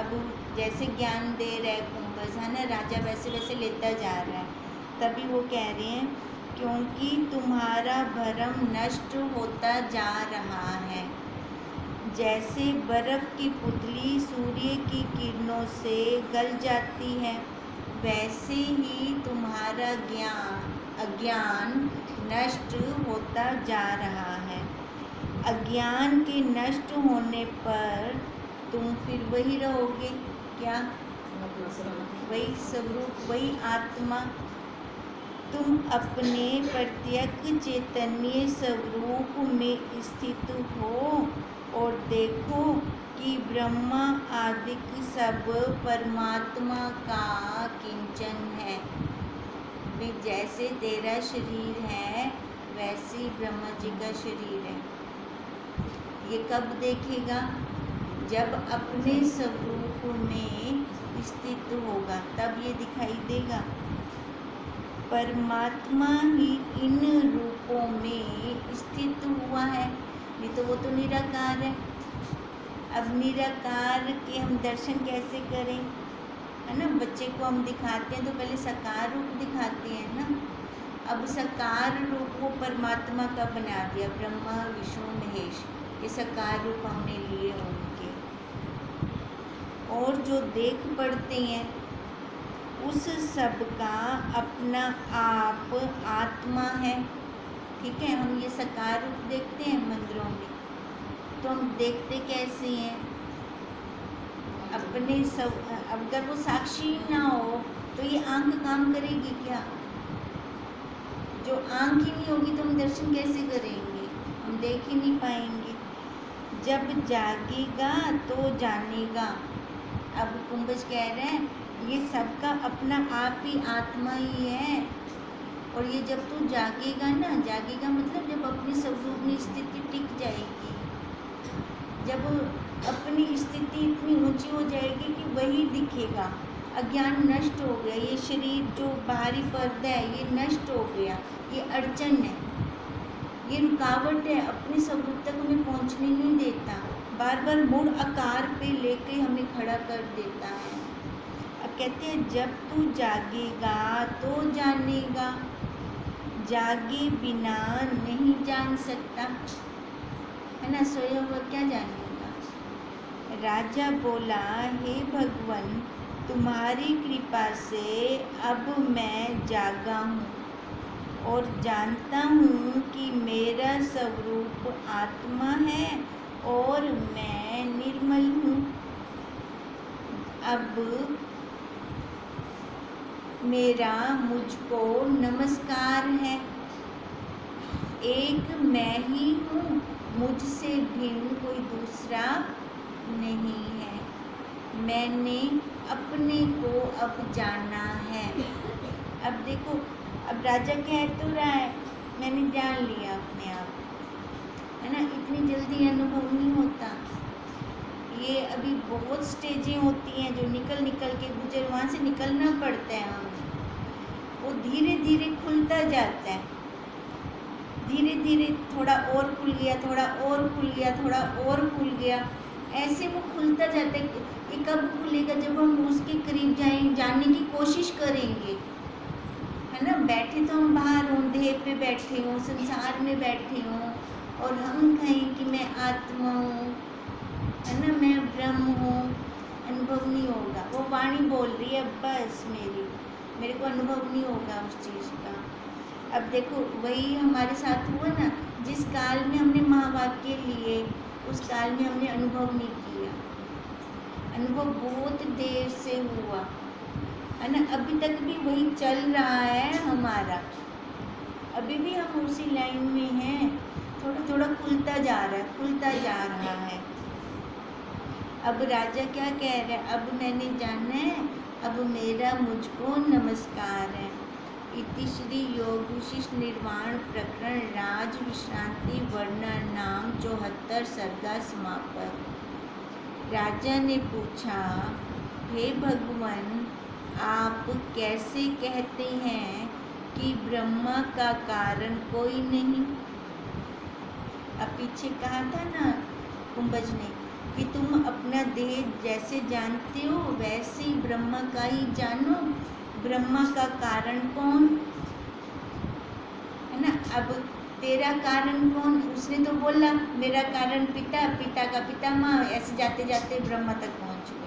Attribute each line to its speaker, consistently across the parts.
Speaker 1: अब जैसे ज्ञान दे रहा है कुंभज, है ना, राजा वैसे वैसे लेता जा रहा है। तभी वो कह रहे हैं क्योंकि तुम्हारा भरम नष्ट होता जा रहा है। जैसे बर्फ की पुतली सूर्य की किरणों से गल जाती है, वैसे ही तुम्हारा अज्ञान नष्ट होता जा रहा है। अज्ञान के नष्ट होने पर तुम फिर वही रहोगे, क्या? वही स्वरूप, वही आत्मा। तुम अपने प्रत्यक्ष चैतन्य स्वरूप में स्थित हो और देखो कि ब्रह्मा आदि सब परमात्मा का किंचन है। भी जैसे तेरा शरीर है वैसे ही ब्रह्मा जी का शरीर है। ये कब देखेगा? जब अपने स्वरूप में स्थित होगा तब ये दिखाई देगा। परमात्मा ही इन रूपों में स्थित हुआ है, नहीं तो वो तो निराकार है। अब निराकार के हम दर्शन कैसे करें, है ना? बच्चे को हम दिखाते हैं तो पहले साकार रूप दिखाते हैं ना। अब साकार रूप को परमात्मा का बना दिया, ब्रह्मा विष्णु महेश, ये साकार रूप हमने लिए उनके। और जो देख पड़ते हैं उस सब का अपना आप आत्मा है। ठीक है, हम ये साकार रूप देखते हैं मंदिरों में, तो हम देखते कैसे हैं? अपने सब, अगर वो साक्षी ना हो तो ये आंख काम करेगी क्या? जो आंख ही नहीं होगी तो हम दर्शन कैसे करेंगे? हम देख ही नहीं पाएंगे। जब जागेगा तो जानेगा। अब कुंभज कह रहे हैं ये सबका अपना आप ही आत्मा ही है। और ये जब तू जागेगा ना, जागेगा मतलब जब अपनी स्वरूप में स्थिति टिक जाएगी, जब अपनी स्थिति इतनी ऊंची हो जाएगी कि वही दिखेगा। अज्ञान नष्ट हो गया, ये शरीर जो बाहरी पर्दा है ये नष्ट हो गया, ये अड़चन है, ये रुकावट है, अपने स्वरूप तक हमें पहुंचने नहीं देता, बार बार मूल आकार पे लेके हमें खड़ा कर देता है। अब कहते हैं जब तू जागेगा तो जानेगा, जागे बिना नहीं जान सकता, है ना? सोया हुआ क्या जानेगा? राजा बोला, हे भगवान, तुम्हारी कृपा से अब मैं जागा हूँ और जानता हूँ कि मेरा स्वरूप आत्मा है और मैं निर्मल हूँ। अब मेरा मुझको नमस्कार है। एक मैं ही हूँ, मुझसे भिन्न कोई दूसरा नहीं है। मैंने अपने को अब जाना है। अब देखो, अब राजा कह तो रहा है मैंने जान लिया अपने आप, है ना? इतनी जल्दी अनुभव नहीं होता, ये अभी बहुत स्टेजें होती हैं जो निकल के गुजर, वहाँ से निकलना पड़ता है हमें। वो धीरे धीरे खुलता जाता है, धीरे धीरे थोड़ा और खुल गया, थोड़ा और खुल गया, थोड़ा और खुल गया, ऐसे वो खुलता जाता है। ये कब खुलेगा? जब हम उसके करीब जानने की कोशिश करेंगे, है ना? बैठे तो हम बाहर हों, देह पे बैठे हों, संसार में बैठे हों, और हम कहें कि मैं आत्मा हूँ, है ना, मैं ब्रह्म हूँ, अनुभव नहीं होगा। वो वाणी बोल रही है बस, मेरे को अनुभव नहीं होगा उस चीज़ का। अब देखो वही हमारे साथ हुआ ना, जिस काल में हमने महावाक्य लिए उस काल में हमने अनुभव नहीं किया, अनुभव बहुत देर से हुआ, है ना? अभी तक भी वही चल रहा है हमारा, अभी भी हम उसी लाइन में हैं, थोड़ा थोड़ा खुलता जा रहा है, खुलता जा रहा है। अब राजा क्या कह रहा है? अब मैंने जाना है, अब मेरा मुझको नमस्कार है। इति श्री योग विशिष्ट निर्वाण प्रकरण राज विश्रांति वर्णन नाम 74 सर्गा समापत। राजा ने पूछा, हे भगवान, आप कैसे कहते हैं कि ब्रह्मा का कारण कोई नहीं? अब पीछे कहा था ना कुंभज ने कि तुम अपना देह जैसे जानते हो वैसे ही ब्रह्म का ही जानो। ब्रह्म का कारण कौन है ना। अब तेरा कारण कौन, उसने तो बोला मेरा कारण पिता, पिता का पिता माँ, ऐसे जाते जाते ब्रह्म तक पहुँच गए।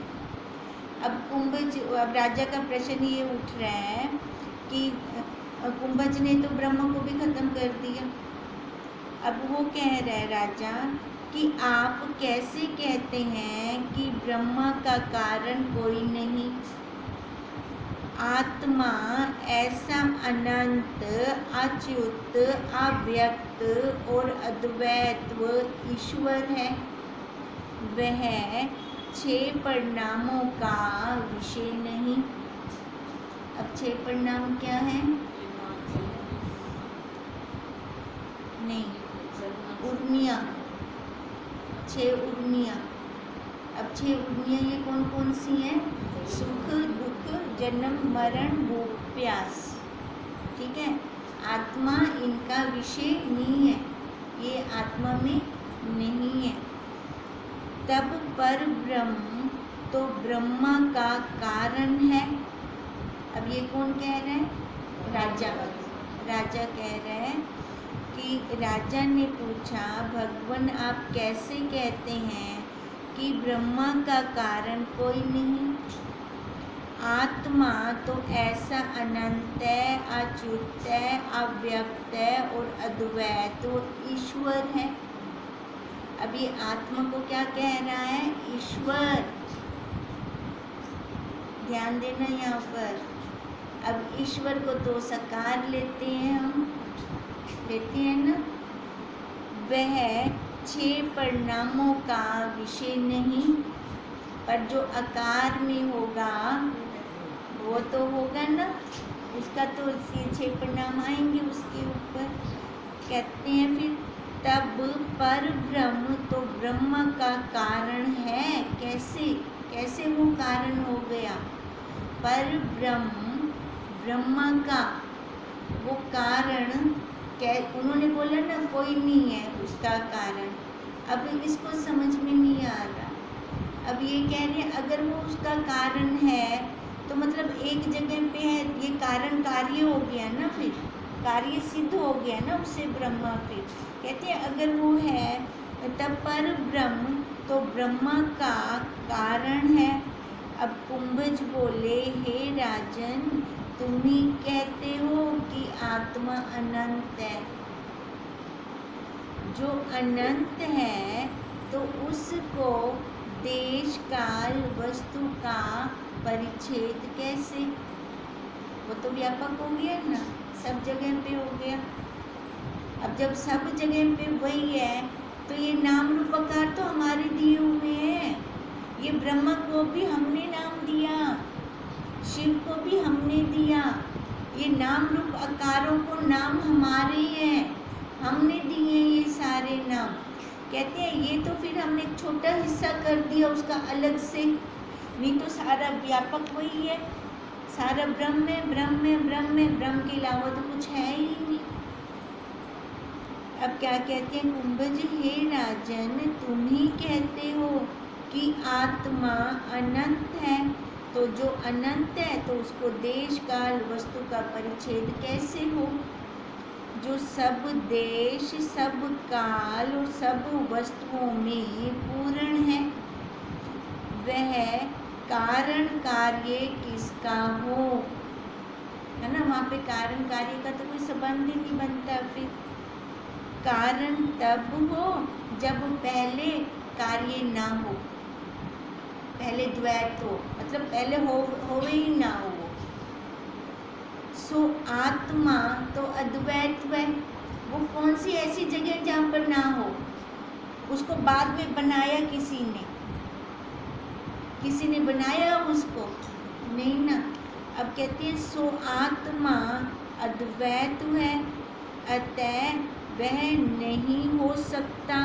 Speaker 1: अब राजा का प्रश्न ये उठ रहा है कि कुंभज ने तो ब्रह्म को भी खत्म कर दिया। अब वो कह रहा है राजा कि आप कैसे कहते हैं कि ब्रह्मा का कारण कोई नहीं। आत्मा ऐसा अनंत, अच्युत, अव्यक्त और अद्वैत ईश्वर है। वह 6 परिणामों का विषय नहीं। अब 6 परिणाम क्या है? नहीं, उर्मियाँ, 6 उर्मियाँ। अब 6 उर्मियाँ ये कौन कौन सी हैं? सुख, दुख, जन्म, मरण, भूख, प्यास। ठीक है, आत्मा इनका विषय नहीं है, ये आत्मा में नहीं है। तब पर ब्रह्म तो ब्रह्मा का कारण है। अब ये कौन कह रहे हैं? राजा कह रहे हैं कि राजा ने पूछा भगवान आप कैसे कहते हैं कि ब्रह्मा का कारण कोई नहीं। आत्मा तो ऐसा अनंत है, अच्युत है, अव्यक्त है और अद्वैत और ईश्वर है। अब ये आत्मा को क्या कह रहा है? ईश्वर। ध्यान देना यहाँ पर। अब ईश्वर को तो साकार लेते हैं हम, लेते हैं ना। वह 6 परिणामों का विषय नहीं, पर जो आकार में होगा वो तो होगा ना, उसका तो 6 परिणाम आएंगे उसके ऊपर। कहते हैं फिर तब पर ब्रह्म तो ब्रह्म का कारण है। कैसे वो कारण हो गया? पर ब्रह्म का वो कारण, उन्होंने बोला ना कोई नहीं है उसका कारण। अब इसको समझ में नहीं आ रहा। अब ये कह रहे हैं अगर वो उसका कारण है तो मतलब एक जगह पे है, ये कारण कार्य हो गया ना, फिर कार्य सिद्ध हो गया ना उससे ब्रह्मा। फिर कहते हैं अगर वो है तब पर ब्रह्म तो ब्रह्मा का कारण है। अब कुंभज बोले हे राजन तुम ही कहते हो कि आत्मा अनंत है। जो अनंत है तो उसको देश काल वस्तु का परिच्छेद कैसे? वो तो व्यापक हो गया ना, सब जगह पे हो गया। अब जब सब जगह पे वही है तो ये नाम रूप आकार तो हमारे दिए हुए हैं। ये ब्रह्मा को भी हमने नाम दिया, शिव को भी हमने दिया। ये नाम रूप आकारों को नाम हमारे हैं, हमने दिए ये सारे नाम। कहते हैं ये तो फिर हमने एक छोटा हिस्सा कर दिया उसका अलग से, नहीं तो सारा व्यापक वही है। सारा ब्रह्म है, ब्रह्म है, ब्रह्म है, ब्रह्म के अलावा तो कुछ है ही नहीं। अब क्या कहते हैं कुंभज, हे राजन तुम ही कहते हो कि आत्मा अनंत है, तो जो अनंत है तो उसको देश काल वस्तु का परिच्छेद कैसे हो? जो सब देश, सब काल और सब वस्तुओं में पूर्ण है, वह कारण कार्य किसका हो? है ना, वहाँ पे कारण कार्य का तो कोई संबंध ही नहीं बनता। फिर कारण तब हो जब पहले कार्य ना हो, पहले द्वैत हो, मतलब पहले हो ही ना हो। सो आत्मा तो अद्वैत है, वो कौन सी ऐसी जगह जहाँ पर ना हो? उसको बाद में बनाया किसी ने बनाया उसको? नहीं ना। अब कहते हैं सो आत्मा अद्वैत है, अतः वह नहीं हो सकता।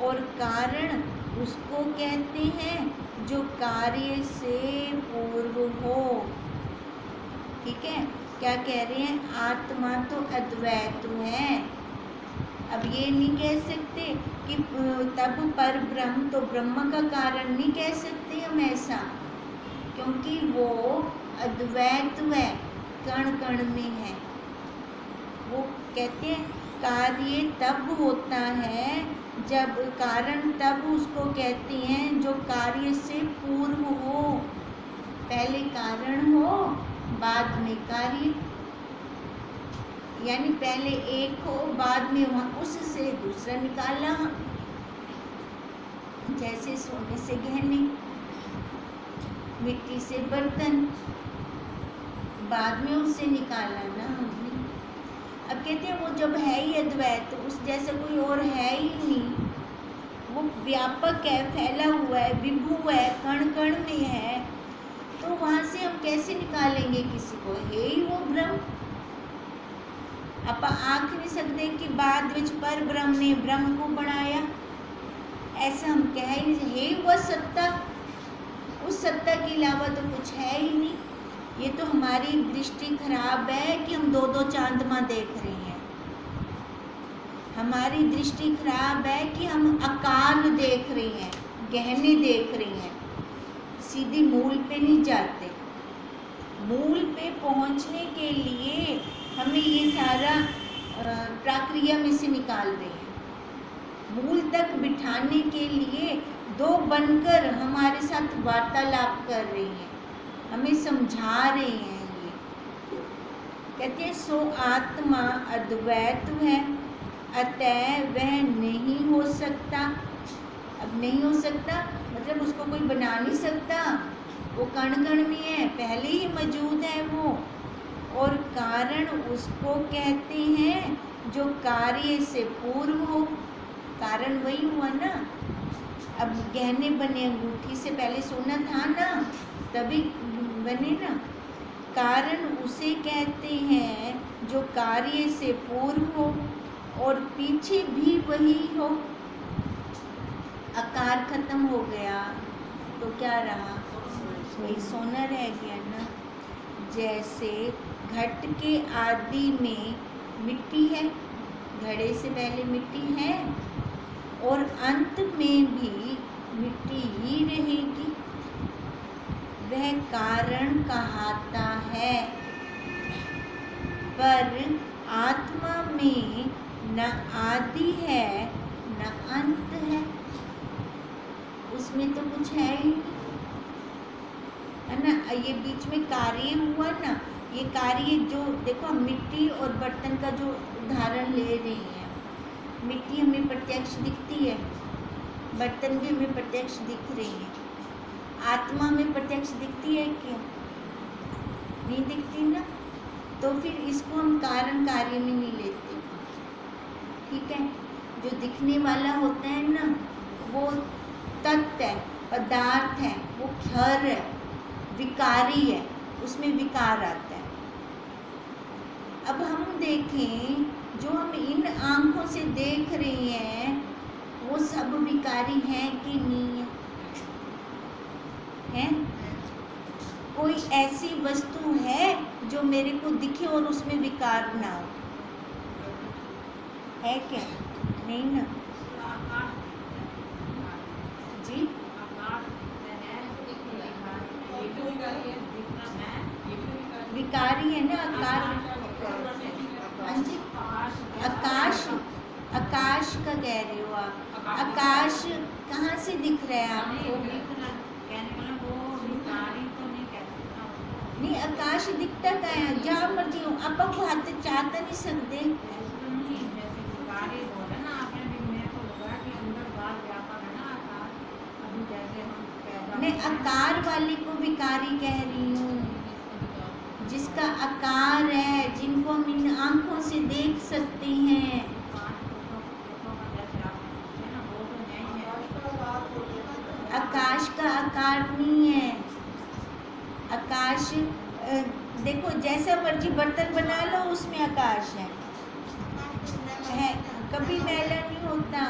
Speaker 1: और कारण उसको कहते हैं जो कार्य से पूर्व हो। ठीक है, क्या कह रहे हैं? आत्मा तो अद्वैत है, अब ये नहीं कह सकते कि तब पर ब्रह्म, तो ब्रह्म का कारण नहीं कह सकते हम ऐसा, क्योंकि वो अद्वैत है, कण कण में है। वो कहते हैं कार्य तब होता है जब, कारण तब उसको कहते हैं जो कार्य से पूर्व हो, पहले कारण हो बाद में कार्य, यानी पहले एक हो बाद में वहाँ उससे दूसरा निकाला। जैसे सोने से गहने, मिट्टी से बर्तन, बाद में उससे निकाला ना हमने। अब कहते हैं वो जब है ही अद्वैत, उस जैसा कोई और है ही नहीं, वो व्यापक है, फैला हुआ है, विभु है, कण कण में है, तो वहाँ से हम कैसे निकालेंगे किसी को? है ही वो ब्रह्म। आप आख नहीं सकते कि बाद विच पर ब्रह्म ने ब्रह्म को बनाया, ऐसा हम कह ही नहीं। है वह सत्ता, उस सत्ता के अलावा तो कुछ है ही नहीं। ये तो हमारी दृष्टि खराब है कि हम दो दो चांदमा देख रहे हैं। हमारी दृष्टि खराब है कि हम आकार देख रहे हैं, गहने देख रहे हैं, सीधी मूल पे नहीं जाते। मूल पे पहुंचने के लिए हमें ये सारा प्रक्रिया में से निकाल रहे हैं। मूल तक बिठाने के लिए दो बनकर हमारे साथ वार्तालाप कर रही हैं, हमें समझा रहे हैं। ये कहते हैं सो आत्मा अद्वैत है, अतः वह नहीं हो सकता। अब नहीं हो सकता मतलब उसको कोई बना नहीं सकता, वो कण कण में है, पहले ही मौजूद है वो। और कारण उसको कहते हैं जो कार्य से पूर्व हो, कारण वही हुआ ना। अब गहने बने, अंगूठी से पहले सोना था ना, तभी बने ना। कारण उसे कहते हैं जो कार्य से पूर्व हो और पीछे भी वही हो। आकार खत्म हो गया तो क्या रहा? वही सोना रह गया ना। जैसे घट के आदि में मिट्टी है, घड़े से पहले मिट्टी है, और अंत में भी मिट्टी ही रहेगी, वह कारण कहाता है। पर आत्मा में न आदि है न अंत है, उसमें तो कुछ है ही नहीं, है ना। ये बीच में कार्य हुआ ना, ये कार्य जो देखो हम मिट्टी और बर्तन का जो उदाहरण ले रहे हैं, मिट्टी हमें प्रत्यक्ष दिखती है, बर्तन भी हमें प्रत्यक्ष दिख रहे हैं, आत्मा में प्रत्यक्ष दिखती है क्या? नहीं दिखती ना। तो फिर इसको हम कारण कार्य में नहीं लेते, ठीक है। जो दिखने वाला होता है ना वो तत्व है, पदार्थ है, वो क्षर है, विकारी है, उसमें विकार आता है। अब हम देखें जो हम इन आँखों से देख रहे हैं वो सब विकारी हैं कि नहीं है? कोई ऐसी वस्तु है जो मेरे को दिखे और उसमें विकार ना हो? है क्या? नहीं ना जी। विकारी है ना आकार। हाँ जी, आकाश, आकाश का कह रहे हो आप? आकाश कहाँ से दिख रहा है आपको? नहीं, आकाश दिखता क्या है? जहाँ मर्जी हो आप वो हाथ चाहता नहीं सकते। मैं आकार वाली को विकारी कह रही हूँ, जिसका आकार है, जिनको हम इन आँखों से देख सकते हैं। आकाश का आकार नहीं है। आकाश देखो जैसा मर्जी बर्तन बना लो उसमें आकाश है, कभी मैला नहीं होता।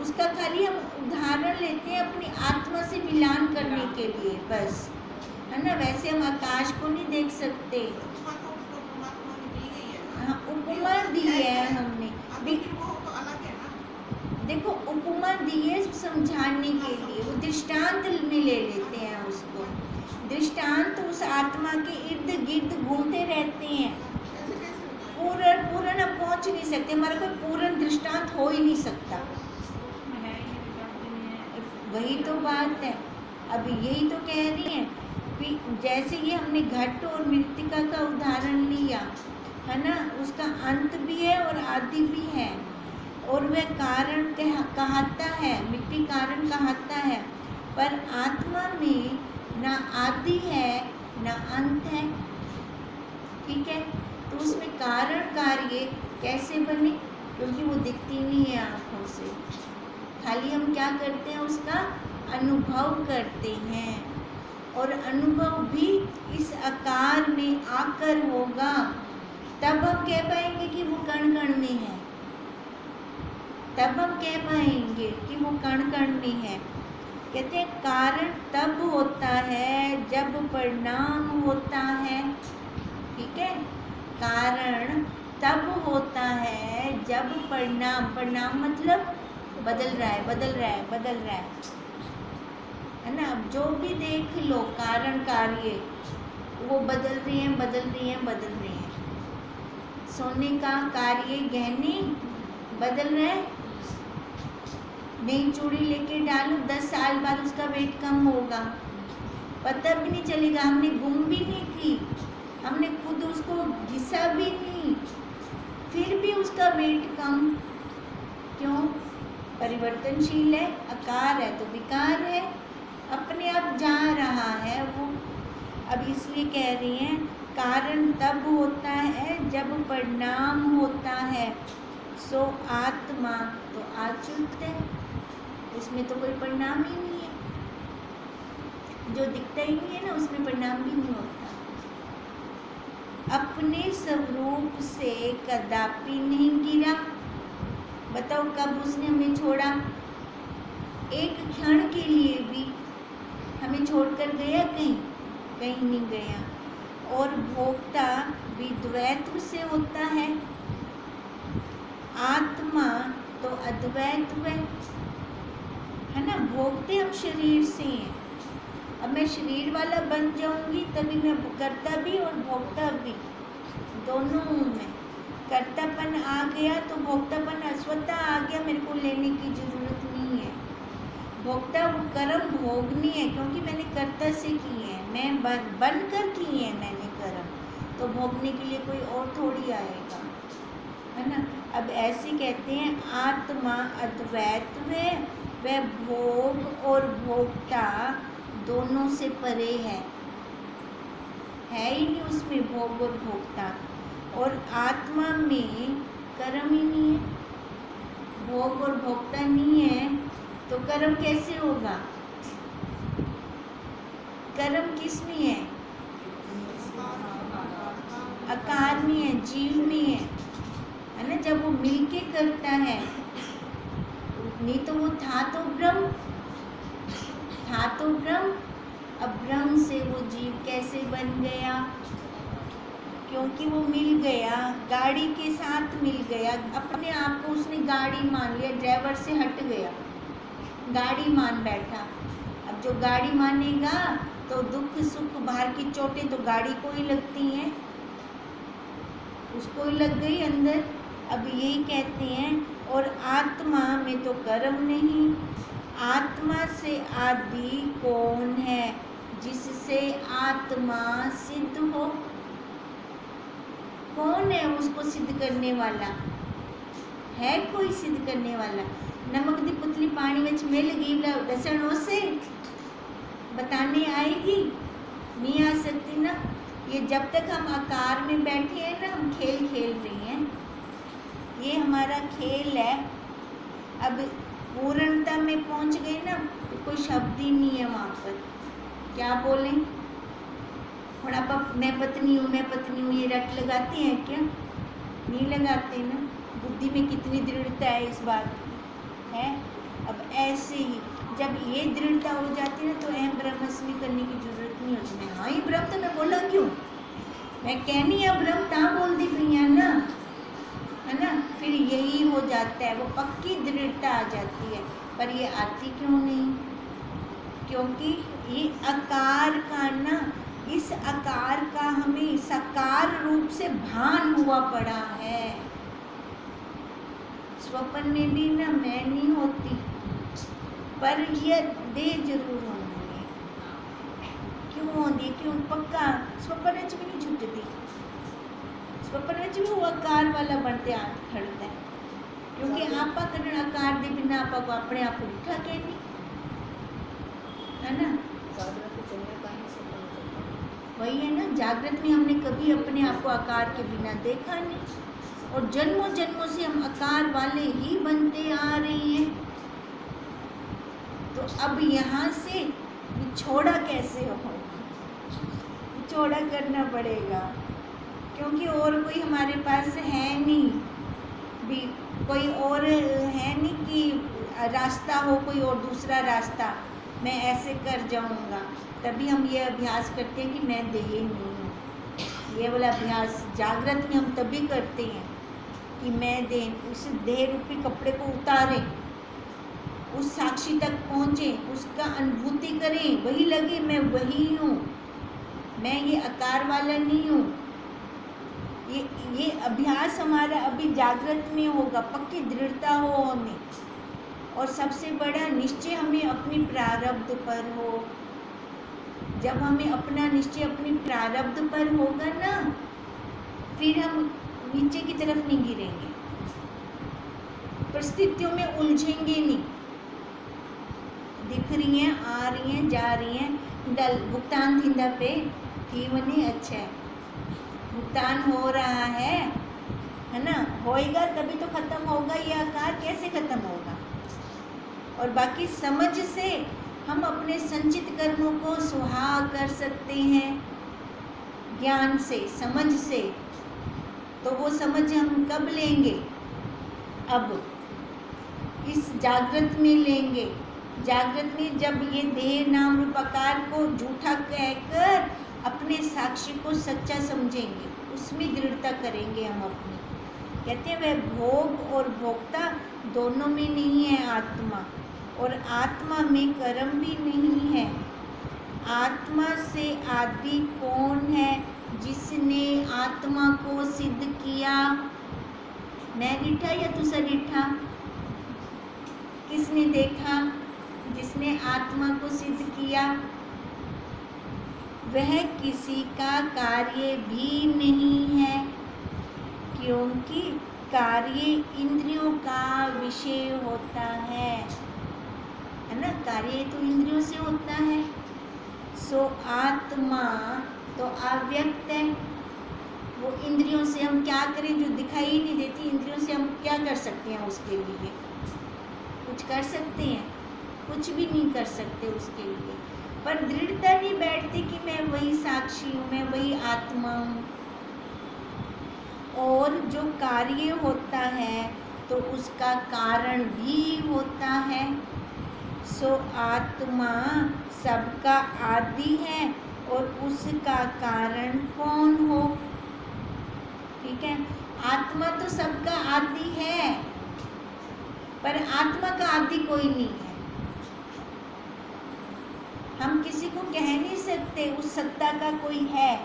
Speaker 1: उसका खाली हम उदाहरण लेते हैं अपनी आत्मा से मिलान करने के लिए बस, है ना। वैसे हम आकाश को नहीं देख सकते। हाँ, उपमा दी है हमने।
Speaker 2: वो तो अलग है ना।
Speaker 1: देखो उपमा दी है समझाने के लिए, वो दृष्टांत में ले लेते हैं उसको। दृष्टांत उस आत्मा के इर्द गिर्द घूमते रहते हैं। पूर्ण हम पहुंच नहीं सकते, हमारा कोई पूर्ण दृष्टांत हो ही नहीं सकता। वही तो बात है। अब यही तो कह रही हैं कि जैसे ये हमने घट और मृत्तिका का उदाहरण लिया है ना, उसका अंत भी है और आदि भी है, और वह कारण कहता है, मिट्टी कारण कहता है, पर आत्मा में ना आदि है ना अंत है। ठीक है, तो उसमें कारण कार्य कैसे बने, क्योंकि वो दिखती नहीं है आँखों से, खाली हम क्या करते हैं, उसका अनुभव करते हैं, और अनुभव भी इस आकार में आकर होगा, तब हम कह पाएंगे कि वो कण कण में है, तब हम कह पाएंगे कि वो कण कण में है। कहते हैं कारण तब होता है जब परिणाम होता है। ठीक है, कारण तब होता है जब परिणाम, परिणाम मतलब बदल रहा है, बदल रहा है, बदल रहा है ना। अब जो भी देख लो कारण कार्य, वो बदल रही हैं, बदल रही हैं, बदल रही हैं। सोने का कार्य गहने बदल रहा है, नई चूड़ी लेके डालो, 10 साल बाद उसका वेट कम होगा, पता भी नहीं चलेगा, हमने गुम भी नहीं की, हमने खुद उसको घिसा भी नहीं, फिर भी उसका वेट कम। क्यों? परिवर्तनशील है, आकार है तो विकार है, अपने आप जा रहा है वो। अब इसलिए कह रही हैं कारण तब होता है जब परिणाम होता है, सो आत्मा तो अच्युत है, उसमें तो कोई परिणाम ही नहीं है, जो दिखता ही नहीं है ना, उसमें परिणाम भी नहीं होता। अपने स्वरूप से कदापि नहीं गिरा। बताओ कब उसने हमें छोड़ा? एक क्षण के लिए भी हमें छोड़कर गया कहीं? कहीं नहीं गया। और भोक्ता भी द्वैत्व से होता है, आत्मा तो अद्वैत्व है ना। भोगते हम शरीर से हैं, अब मैं शरीर वाला बन जाऊंगी तभी मैं कर्ता भी और भोक्ता भी, दोनों हूँ मैं। कर्तापन आ गया तो भोक्तापन अस्वतः आ गया, मेरे को लेने की जरूरत नहीं है। भोक्ता कर्म भोगनी है, क्योंकि मैंने कर्ता से की है, मैं बन कर की है मैंने कर्म, तो भोगने के लिए कोई और थोड़ी आएगा, है ना। अब ऐसे कहते हैं आत्मा अद्वैत है, वह भोग और भोक्ता दोनों से परे है ही नहीं उसमें भोग और भोक्ता। और आत्मा में कर्म ही नहीं है, भोग और भोक्ता नहीं है, तो कर्म कैसे होगा? कर्म किस में है? आकार में है, जीव में है ना। जब वो मिलके करता है, नहीं तो वो था तो ब्रह्म, था तो ब्रह्म, अब ब्रह्म से वो जीव कैसे बन गया? क्योंकि वो मिल गया, गाड़ी के साथ मिल गया, अपने आप को उसने गाड़ी मान लिया, ड्राइवर से हट गया, गाड़ी मान बैठा। अब जो गाड़ी मानेगा तो दुख सुख बाहर की चोटें तो गाड़ी को ही लगती हैं, उसको ही लग गई अंदर। अब यही कहते हैं, और आत्मा में तो कर्म नहीं, आत्मा से आदि कौन है जिससे आत्मा सिद्ध हो? कौन है उसको सिद्ध करने वाला? है कोई सिद्ध करने वाला? नमक दी पुतली पानी में मिल गई दसणों से बताने आएगी? नहीं आ सकती ना। ये जब तक हम आकार में बैठे हैं ना, हम खेल खेल रही हैं, ये हमारा खेल है। अब पूर्णता में पहुंच गए ना, तो कोई शब्द ही नहीं है वहाँ पर, क्या बोलें? और आप मैं पत्नी हूँ, मैं पत्नी हूँ, ये रट लगाते हैं क्या? नहीं लगाते ना। बुद्धि में कितनी दृढ़ता है इस बात की है। अब ऐसे ही जब ये दृढ़ता हो जाती है तो अहम ब्रह्मस्मि करने की जरूरत नहीं होती। मैं हाँ ही ब्रह्म, तो मैं बोला क्यों? मैं कहनी है ब्रह्म ता बोल दी भैया ना, है ना, फिर यही हो जाता है, वो पक्की दृढ़ता आ जाती है। पर ये आती क्यों नहीं? क्योंकि ये आकार का ना, इस आकार का हमें साकार रूप से भान हुआ पड़ा है। स्वप्न में भी ना मैं नहीं होती, पर ये देह जरूर होंगी। क्यों होंगी? क्यों? पक्का स्वप्न में भी नहीं छुटती, स्वप्न में भी वो आकार वाला बनते खड़ता है, क्योंकि आपा करण आकार दे बिना आपा को अपने आप को उठा के नहीं, है ना। वही है ना, जागृत में हमने कभी अपने आप को आकार के बिना देखा नहीं, और जन्मों जन्मों से हम आकार वाले ही बनते आ रहे हैं। तो अब यहाँ से विछोड़ा कैसे हो? विछोड़ा करना पड़ेगा, क्योंकि और कोई हमारे पास है नहीं, भी कोई और है नहीं कि रास्ता हो, कोई और दूसरा रास्ता मैं ऐसे कर जाऊंगा। तभी हम ये अभ्यास करते हैं कि मैं देह नहीं हूँ। ये वाला अभ्यास जागृत में हम तभी करते हैं कि मैं देह, उस देह रूपी कपड़े को उतारें, उस साक्षी तक पहुँचे, उसका अनुभूति करें, वही लगे मैं वही हूँ, मैं ये आकार वाला नहीं हूँ। ये अभ्यास हमारा अभी जागृत में होगा, पक्की दृढ़ता हो हमें, और सबसे बड़ा निश्चय हमें अपनी प्रारब्ध पर हो। जब हमें अपना निश्चय अपनी प्रारब्ध पर होगा ना, फिर हम नीचे की तरफ नहीं गिरेंगे, परिस्थितियों में उलझेंगे नहीं। दिख रही हैं, आ रही हैं, जा रही हैं, भुगतान थींदा पे थी वनी, अच्छा है, भुगतान हो रहा है ना, होएगा तभी तो खत्म होगा। ये आकार कैसे खत्म होगा? और बाकी समझ से हम अपने संचित कर्मों को सुहाग कर सकते हैं, ज्ञान से, समझ से। तो वो समझ हम कब लेंगे? अब इस जागृत में लेंगे। जागृत में जब ये देह नाम रूप आकार को झूठा कहकर अपने साक्षी को सच्चा समझेंगे, उसमें दृढ़ता करेंगे हम अपनी। कहते हैं वह भोग और भोक्ता दोनों में नहीं है आत्मा, और आत्मा में कर्म भी नहीं है। आत्मा से आदि कौन है? जिसने आत्मा को सिद्ध किया। मैं डिठा या तुसा डिठा? किसने देखा? जिसने आत्मा को सिद्ध किया। वह किसी का कार्य भी नहीं है, क्योंकि कार्य इंद्रियों का विषय होता है ना। कार्य तो इंद्रियों से होता है। सो आत्मा तो अव्यक्त है, वो इंद्रियों से हम क्या करें? जो दिखाई ही नहीं देती, इंद्रियों से हम क्या कर सकते हैं? उसके लिए कुछ कर सकते हैं? कुछ भी नहीं कर सकते उसके लिए। पर दृढ़ता नहीं बैठती कि मैं वही साक्षी हूँ, मैं वही आत्मा हूँ। और जो कार्य होता है तो उसका कारण भी होता है। सो आत्मा सबका आदि है, और उसका कारण कौन हो? ठीक है, आत्मा तो सबका आदि है, पर आत्मा का आदि कोई नहीं है। हम किसी को कह नहीं सकते उस सत्ता का कोई है,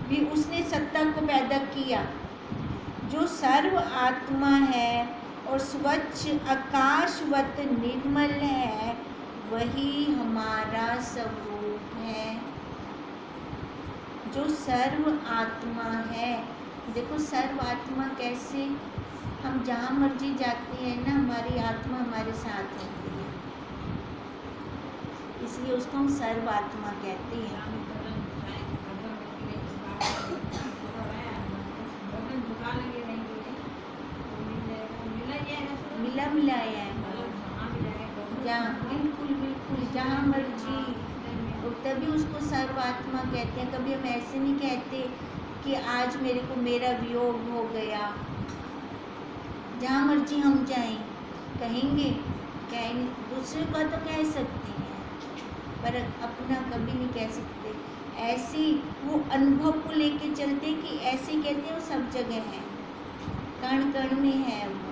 Speaker 1: भी उसने सत्ता को पैदा किया। जो सर्व आत्मा है और स्वच्छ आकाशवत निर्मल है, वही हमारा स्वरूप है। जो सर्व आत्मा है, देखो सर्व आत्मा कैसे? हम जहाँ मर्जी जाते हैं ना, हमारी आत्मा हमारे साथ होती है, इसलिए उसको हम सर्व आत्मा कहते हैं। मिला मिलाया है जहाँ, बिल्कुल बिल्कुल जहाँ मर्जी, और तभी उसको सर्वात्मा कहते हैं। कभी हम ऐसे नहीं कहते कि आज मेरे को मेरा वियोग हो गया। जहाँ मर्जी हम जाएं कहेंगे, कहेंगे दूसरे का तो कह सकते हैं, पर अपना कभी नहीं कह सकते। ऐसी वो अनुभव को लेके चलते कि ऐसे कहते हैं वो सब जगह है। कण कण में है वो,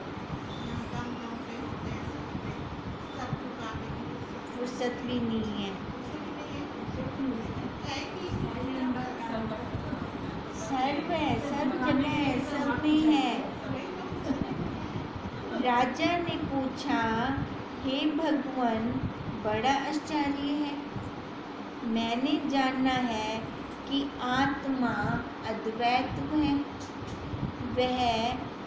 Speaker 2: काम करते होते हैं सब कुछ आने की
Speaker 1: फुर्सत भी नहीं है। सर्व है, सर्व जगह है, सब में है। राजा ने पूछा, हे भगवान, बड़ा आश्चर्य है। मैंने जाना है कि आत्मा अद्वैत है, वह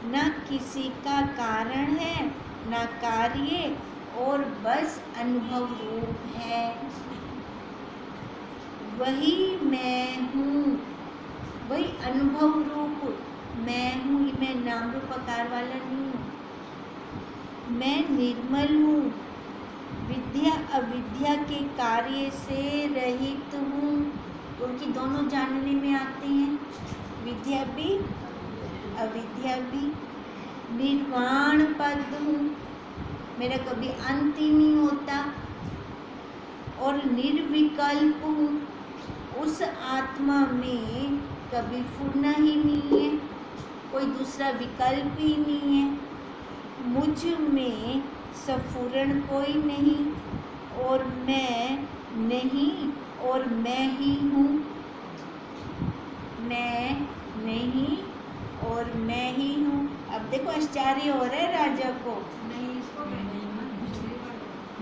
Speaker 1: न किसी का कारण है न कार्य, और बस अनुभव रूप है। वही मैं हूँ, वही अनुभव रूप मैं हूँ। मैं नाम रूप आकार वाला नहीं हूँ। मैं निर्मल हूँ, विद्या अविद्या के कार्य से रहित हूँ, क्योंकि दोनों जानने में आते हैं, विद्या भी अविद्या भी। निर्वाण पद हूँ, मेरा कभी अंत ही नहीं होता, और निर्विकल्प हूँ, उस आत्मा में कभी फुरना ही नहीं है, कोई दूसरा विकल्प ही नहीं है। मुझ में स्फुरण कोई नहीं, और मैं नहीं, और मैं ही हूँ। मैं नहीं और मैं ही हूँ। अब देखो आश्चर्य हो रहा है राजा को,
Speaker 2: नहीं इसको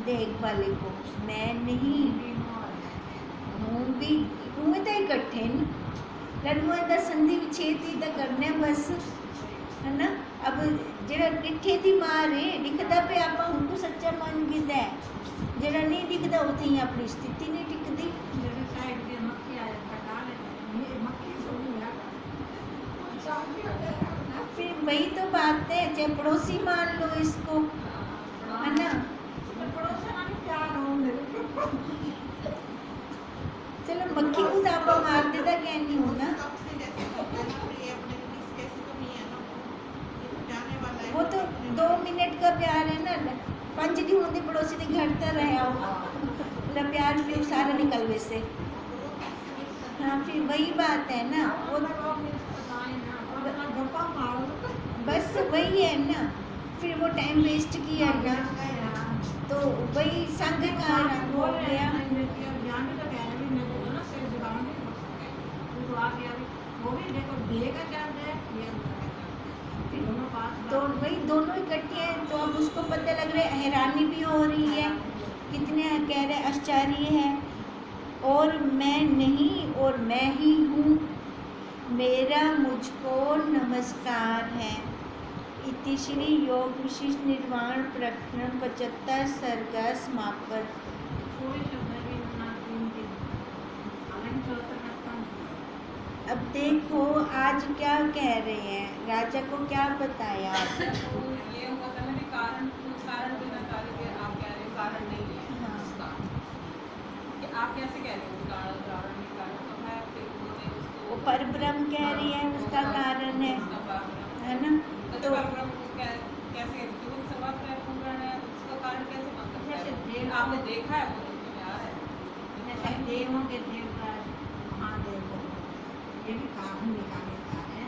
Speaker 1: देख वाले को। मैं नहीं हूँ भी, हूँ तो इकट्ठे न लड़ुआ दा संधि विच्छेद ही तो करने बस, है ना। अब जेड़ा डिठे दी मारे दिखदा पे आपा उनको सच्चा मान गिदा है, जेड़ा नहीं दिखदा उथे ही अपनी स्थिति नहीं टिकदी।
Speaker 2: मेरे साइड पे मक्खी आ जाता है, ये मक्खी सोनी है
Speaker 1: फिर वही तो बात है, चाहे पड़ोसी मान लो इसको, है ना।
Speaker 2: पड़ोसन भी प्यार हो मेरे
Speaker 1: चलो मक्खी को तो आपा मार देता क्या नहीं हो ना, वो तो 2 मिनट का प्यार है ना। 5 दिन होंगे पड़ोसी ने घर तर रहे हो, मतलब प्यार भी सारा निकल वैसे। हाँ फिर वही बात है ना, वो बस वही है ना, फिर वो टाइम वेस्ट किया ना, तो वही संग का रंग हो गया। तो वही दोनों इकट्ठे हैं, तो अब उसको पता लग रहा है, हैरानी भी हो रही है, कितने कह रहे आश्चर्य है। और मैं नहीं और मैं ही हूँ, मेरा मुझको नमस्कार है। इति श्री योग विशिष्ट निर्वाण प्रकरण 75 सर्ग समापत। अब देखो आज क्या कह रहे हैं, राजा को क्या बताया।
Speaker 3: ये होगा था ना कि कारण कारण बिना कार्य के आप कह रहे हो कारण नहीं है।
Speaker 1: हाँ।
Speaker 3: उसका कि आप कैसे कह रहे हो कारण कारण नहीं कारण तो है, फिर उन्होंने उसको
Speaker 1: वो परब्रह्म कह रही है उसका कारण है,
Speaker 3: उसका कारण
Speaker 1: है ना।
Speaker 3: तो परब्रह्म को कैसे जो सर्वत्र है पूर्ण है, उसका कारण कैसे मान सकते हैं। आपने देखा है वो तो आ रहा है।
Speaker 2: देवों के देवता महादेव ये भी कारण निकाल लेता है।